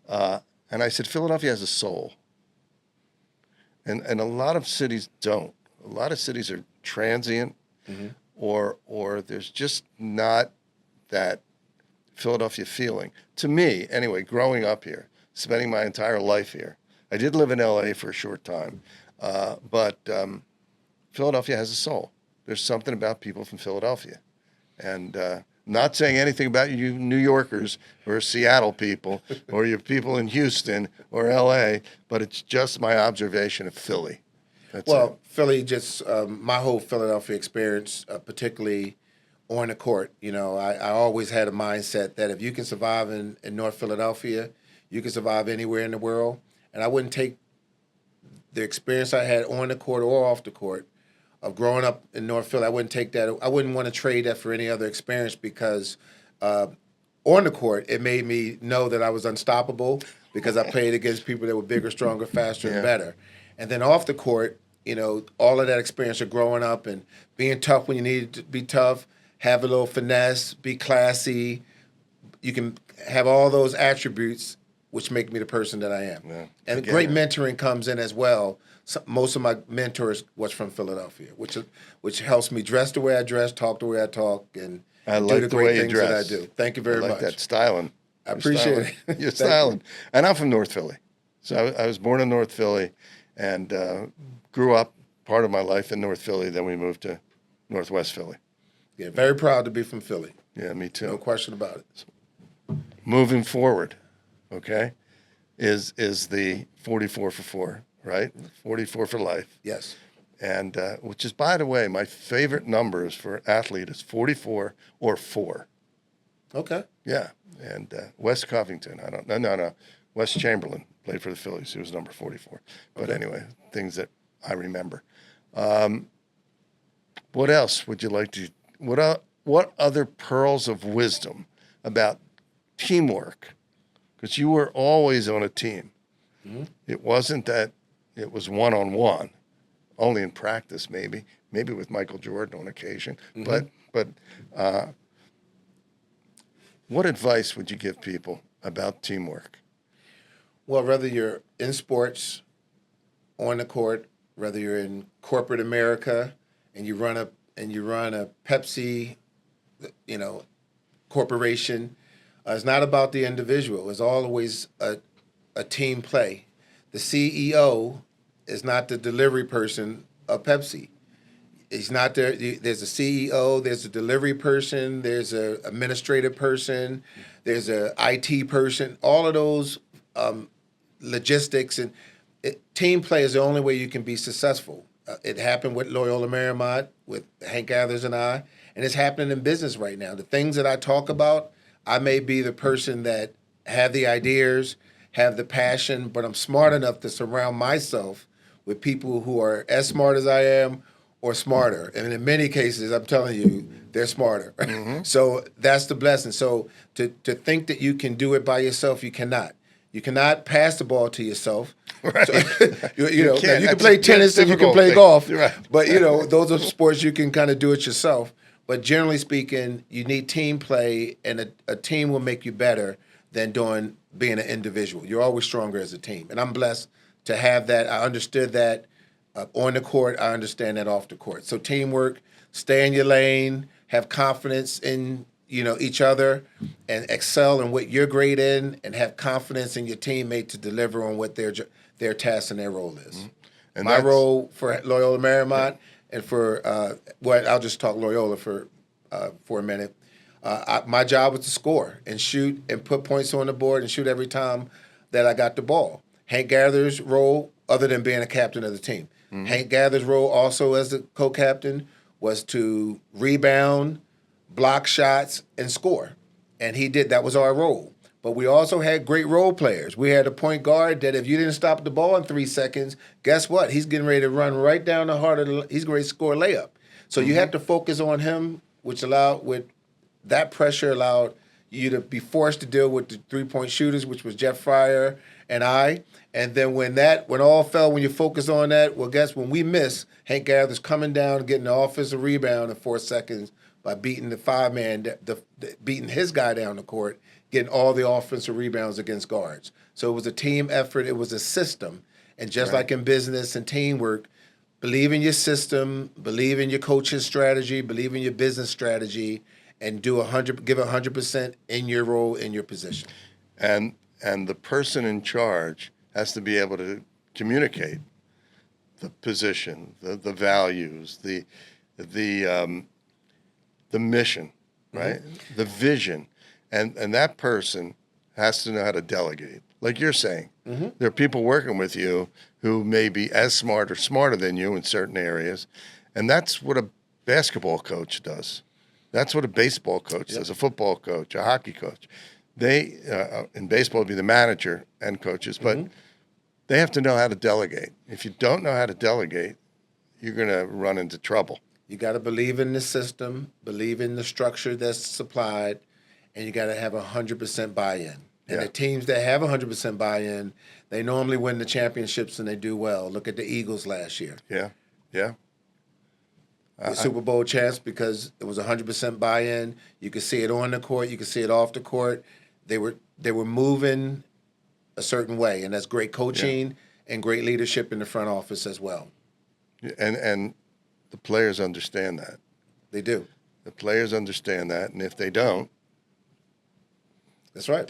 And I said, Philadelphia has a soul. And a lot of cities don't. A lot of cities are transient, or there's just not that Philadelphia feeling. To me, anyway, growing up here, spending my entire life here. I did live in LA for a short time, but Philadelphia has a soul. There's something about people from Philadelphia. And not saying anything about you New Yorkers or Seattle people or your people in Houston or LA, but it's just my observation of Philly. That's it. Philly, just my whole Philadelphia experience, particularly on the court, I always had a mindset that if you can survive in North Philadelphia, you can survive anywhere in the world. And I wouldn't take the experience I had on the court or off the court of growing up in North Philly. I wouldn't take that. I wouldn't want to trade that for any other experience, because on the court, it made me know that I was unstoppable because I played against people that were bigger, stronger, faster, and better. And then off the court, all of that experience of growing up and being tough when you needed to be tough, have a little finesse, be classy. You can have all those attributes which make me the person that I am. Yeah. And great mentoring comes in as well. So most of my mentors was from Philadelphia, which helps me dress the way I dress, talk the way I talk, and do the great things that I do. Thank you very much. I like that styling. I appreciate it. You're styling. And I'm from North Philly. So I was born in North Philly and grew up part of my life in North Philly. Then we moved to Northwest Philly. Yeah, very proud to be from Philly. Yeah, me too. No question about it. Moving forward, okay, is the 44 for 4, right? 44 for life. Yes. And which is, by the way, my favorite numbers for athlete is 44 or 4. Okay. Yeah. And Wes Covington, no. Wes Chamberlain played for the Phillies. He was number 44. But anyway, things that I remember. What else would you like to? What other pearls of wisdom about teamwork? Because you were always on a team. Mm-hmm. It wasn't that it was one-on-one. only in practice, maybe with Michael Jordan on occasion. Mm-hmm. But what advice would you give people about teamwork? Well, whether you're in sports, on the court, whether you're in corporate America and you run a Pepsi, corporation, it's not about the individual. It's always a team play. The CEO is not the delivery person of Pepsi. He's not there. There's a CEO, there's a delivery person, there's an administrative person, there's a IT person. All of those logistics and team play is the only way you can be successful. It happened with Loyola Marymount, with Hank Gathers and I, and it's happening in business right now. The things that I talk about, I may be the person that have the ideas, have the passion, but I'm smart enough to surround myself with people who are as smart as I am or smarter. And in many cases, I'm telling you, they're smarter. Mm-hmm. So that's the blessing. So to think that you can do it by yourself, you cannot. You cannot pass the ball to yourself. Right. So, you can play tennis and you can play golf. Right. But, those are sports you can kind of do it yourself. But generally speaking, you need team play, and a team will make you better than being an individual. You're always stronger as a team. And I'm blessed to have that. I understood that on the court. I understand that off the court. So teamwork, stay in your lane, have confidence in each other, and excel in what you're great in, and have confidence in your teammate to deliver on what their task and their role is. Mm-hmm. And my role for Loyola Marymount, and for I'll just talk Loyola for a minute. My job was to score and shoot and put points on the board and shoot every time that I got the ball. Hank Gather's role, other than being a captain of the team, mm-hmm. Hank Gather's role also as the co-captain was to rebound, block shots, and score. And he did. That was our role. But we also had great role players. We had a point guard that if you didn't stop the ball in 3 seconds, guess what? He's getting ready to run right down the heart of he's ready to score a layup. So mm-hmm. you have to focus on him, which with that pressure allowed you to be forced to deal with the three-point shooters, which was Jeff Fryer and I. And then when you focus on that, well, guess when we miss, Hank Gather's coming down and getting the offensive rebound in 4 seconds by beating the five-man, beating his guy down the court, getting all the offensive rebounds against guards. So it was a team effort. It was a system. And just like in business and teamwork, believe in your system, believe in your coach's strategy, believe in your business strategy, and give 100% in your role, in your position. And the person in charge has to be able to communicate the position, the values, the mission, right? Mm-hmm. The vision. And that person has to know how to delegate. Like you're saying, mm-hmm. there are people working with you who may be as smart or smarter than you in certain areas. And that's what a basketball coach does. That's what a baseball coach does, a football coach, a hockey coach. They, in baseball, would be the manager and coaches, but mm-hmm. they have to know how to delegate. If you don't know how to delegate, you're going to run into trouble. You got to believe in the system, believe in the structure that's supplied, and you got to have 100% buy-in. And the teams that have 100% buy-in, they normally win the championships and they do well. Look at the Eagles last year. Yeah. The Super Bowl champs, because it was 100% buy-in. You could see it on the court. You could see it off the court. They were moving a certain way, and that's great coaching and great leadership in the front office as well. And the players understand that. They do. The players understand that, and if they don't, that's right.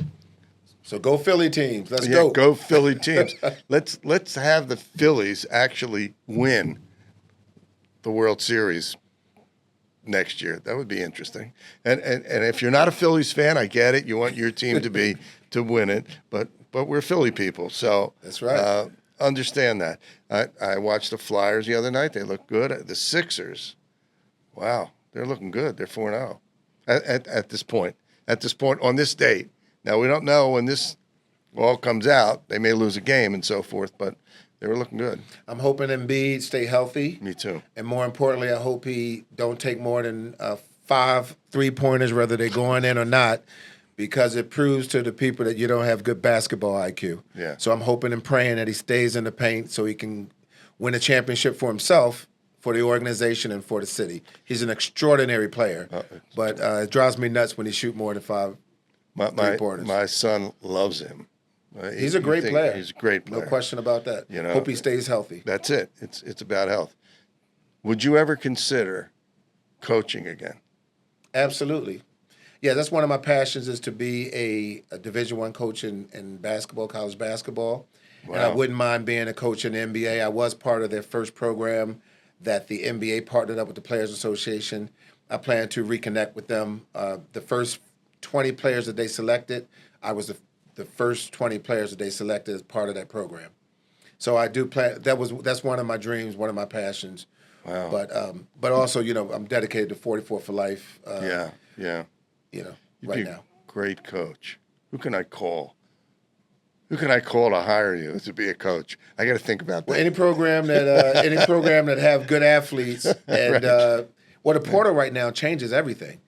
So go Philly teams. Let's go. Go Philly teams. Let's have the Phillies actually win the World Series next year. That would be interesting. And if you're not a Phillies fan, I get it. You want your team to win it, but we're Philly people, so that's right. Understand that. I watched the Flyers the other night. They look good. The Sixers, wow, they're looking good. They're 4-0 at this point. At this point on this date. Now we don't know when this all comes out. They may lose a game and so forth, but they were looking good. I'm hoping Embiid stay healthy. Me too. And more importantly, I hope he don't take more than 5 3-pointers, whether they're going in or not, because it proves to the people that you don't have good basketball IQ. Yeah. So I'm hoping and praying that he stays in the paint so he can win a championship for himself, for the organization, and for the city. He's an extraordinary player, but it drives me nuts when he shoots more than 5 three-pointers. My son loves him. He's a great player. He's a great player. No question about that. You know, hope he stays healthy. That's it. It's about health. Would you ever consider coaching again? Absolutely. Yeah, that's one of my passions, is to be a Division I coach in basketball, college basketball. Wow. And I wouldn't mind being a coach in the NBA. I was part of their first program that the NBA partnered up with the Players Association. I plan to reconnect with them. The first 20 players that they selected, I was the first 20 players that they selected as part of that program. So I do plan. That's one of my dreams, one of my passions. Wow. But also, I'm dedicated to 44 for life. Yeah. You'd You'd be now. a great coach. Who can I call? Who can I call to hire you to be a coach? I got to think about that. Well, any program that have good athletes, and the portal right now changes everything.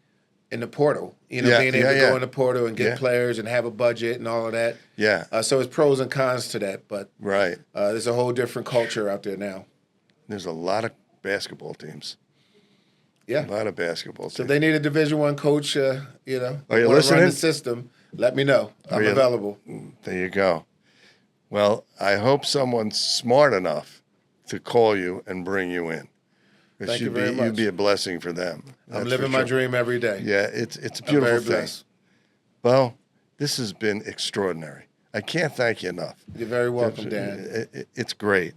In the portal, being able to go in the portal and get players and have a budget and all of that. Yeah. So it's pros and cons to that, but right. There's a whole different culture out there now. There's a lot of basketball teams. Yeah. A lot of basketball teams. So if they need a Division I coach, Are you wanna listening? run the system, let me know. I'm available. There you go. Well, I hope someone's smart enough to call you and bring you in. Thank you very much. You'd be a blessing for them. I'm living my dream every day. Yeah, it's a beautiful I'm very thing. blessed. Well, this has been extraordinary. I can't thank you enough. You're very welcome, Dan. It's great.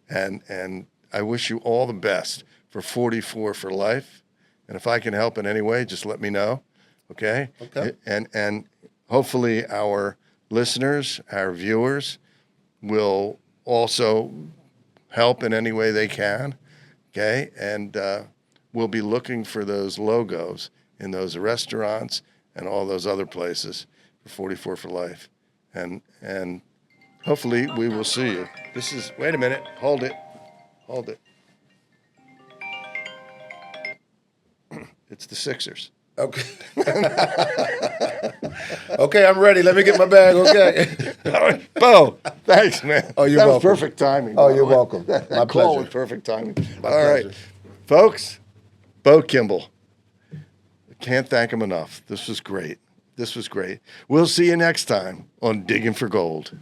And I wish you all the best for 44 for life. And if I can help in any way, just let me know. Okay? Okay. And hopefully our listeners, our viewers, will also help in any way they can. Okay? And we'll be looking for those logos in those restaurants and all those other places for 44 for life. And hopefully we will see you. Wait a minute. Hold it. It's the Sixers. Okay. Okay, I'm ready. Let me get my bag. Okay. Bo, thanks, man. Oh, you're that was welcome. perfect timing. Oh, by the you're way. welcome. That My call pleasure. was perfect timing. My All right, pleasure. folks, Bo Kimble. Can't thank him enough. This was great. We'll see you next time on Digging for Gold.